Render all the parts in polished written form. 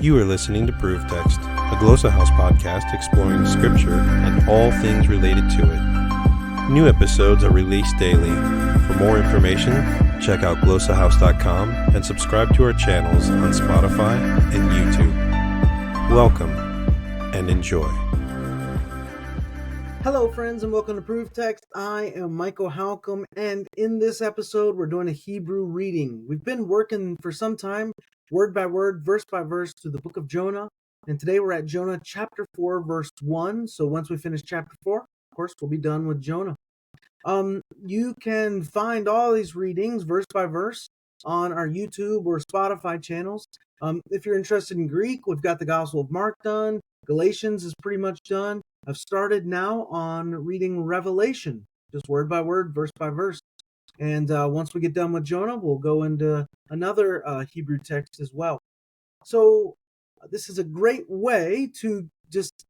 You are listening to Proof Text, a Glossa House podcast exploring Scripture and all things related to it. New episodes are released daily. For more information, check out glossahouse.com and subscribe to our channels on Spotify and YouTube. Welcome and enjoy. Hello friends and welcome to Proof Text. I am Michael Halcomb, and in this episode we're doing a Hebrew reading. We've been working for some time, word by word, verse by verse, through the book of Jonah, and today we're at Jonah chapter 4 verse 1. So once we finish chapter 4, of course, we'll be done with Jonah. You can find all these readings verse by verse on our YouTube or Spotify channels. If you're interested in Greek, we've got the Gospel of Mark done. Galatians is pretty much done. I've started now on reading Revelation, just word by word, verse by verse. And once we get done with Jonah, we'll go into another Hebrew text as well. So this is a great way to just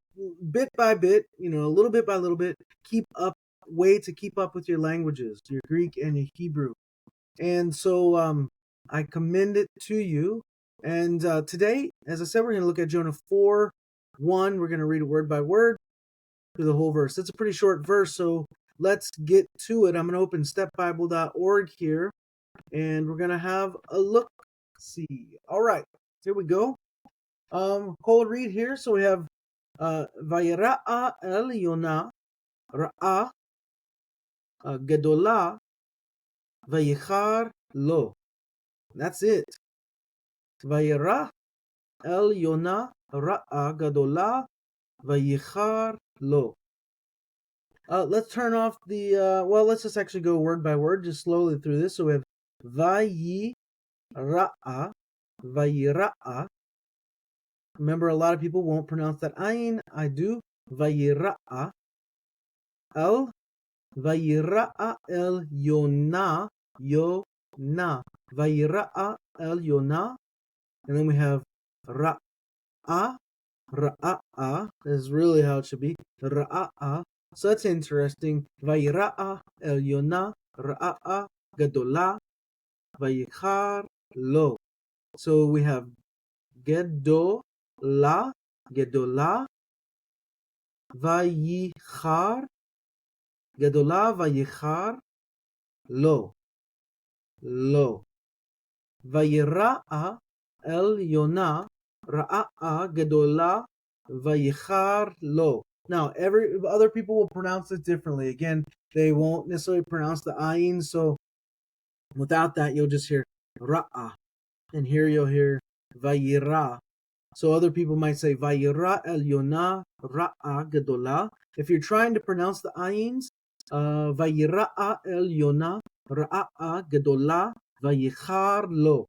bit by bit, a little bit by little bit, keep up with your languages, your Greek and your Hebrew. And so I commend it to you. And today, as I said, we're going to look at Jonah 4:1. We're going to read it word by word through the whole verse. It's a pretty short verse, so let's get to it. I'm going to open stepbible.org here, and we're going to have a look-see. All right, here we go. Whole read here. So we have Vayira'a el Yonah Ra'a Gedolah Vayichar Lo. That's it. Vayira el Yonah Ra'a Gedolah Vayichar Lo. Let's turn off the, let's just actually go word by word, just slowly through this. So we have Vayira'a, Vayira'a. Remember, a lot of people won't pronounce that ayin. I do. Vayira'a. El. Vayira'a el Yonah. Yonah. Vayira'a el Yonah. And then we have Ra'a. Ra'a. This is really how it should be. Ra'a. So that's interesting. Vayira'a el Yonah. Ra'a. Gedolah. Vayichar lo. So we have Gedolah, Gedolah, Vayichar, Gedolah, Vayichar, Lo, Lo. Vayira'a el Yonah, Ra'a, Gedolah, Vayichar, Lo. Now, other people will pronounce it differently. Again, they won't necessarily pronounce the ayin, so without that, you'll just hear Ra'a. And here you'll hear Vayira. So other people might say Vayira el Yonah Ra'a Gedolah. If you're trying to pronounce the ayins, Vayira'a el Yonah Ra'a Gedolah Vayichar lo.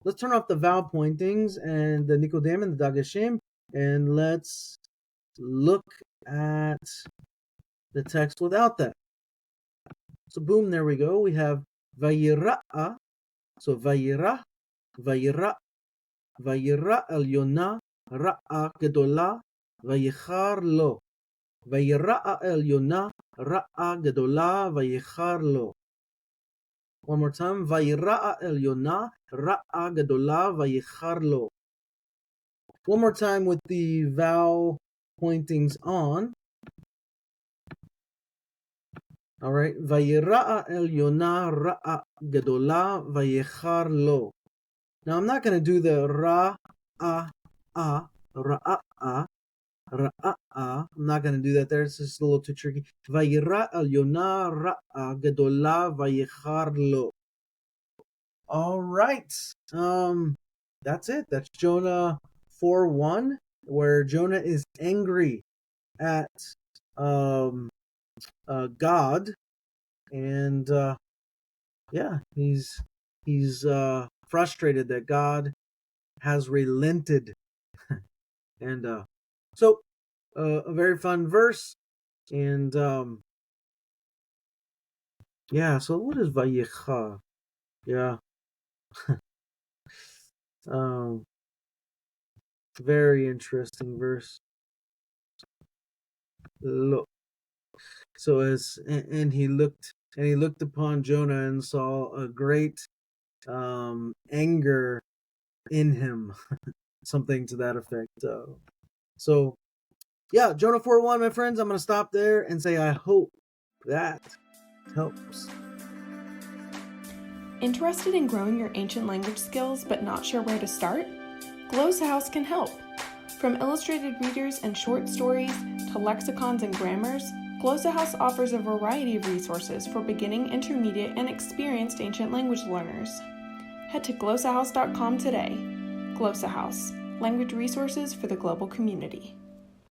Let's turn off the vowel pointings and the Nikodem and the Dagashim, and let's look at the text without that. So boom, there we go. We have Vayira'a. So Vayira, Vayira. Vayira el Yonah Ra'a Gedolah Vayichar lo. Vayira el Yonah Ra'a Gedolah Vayichar lo. One more time. Vayira el Yonah Ra'a Gedolah Vayichar lo. One more time with the vowel pointings on. All right. Vayira el Yonah Ra'a Gedolah Vayichar lo. Now, I'm not going to do the ra-a-a, ra-a-a, ra-a-a. I'm not going to do that there. It's just a little too tricky. Vayira el Yonah ra'a gedolah vayichar lo. All right. That's it. That's Jonah 4:1, where Jonah is angry at God. And, he's frustrated that God has relented. And so a very fun verse. And so what is Vayicha? Yeah. Very interesting verse. Look. So and he looked upon Jonah and saw a great anger in him. something to that effect. So, yeah, Jonah 4:1, my friends. I'm going to stop there and say I hope that helps. Interested in growing your ancient language skills but not sure where to start? Glossa House can help. From illustrated readers and short stories to lexicons and grammars, Glossa House offers a variety of resources for beginning, intermediate, and experienced ancient language learners. Head to glossahouse.com today. Glossa House, language resources for the global community.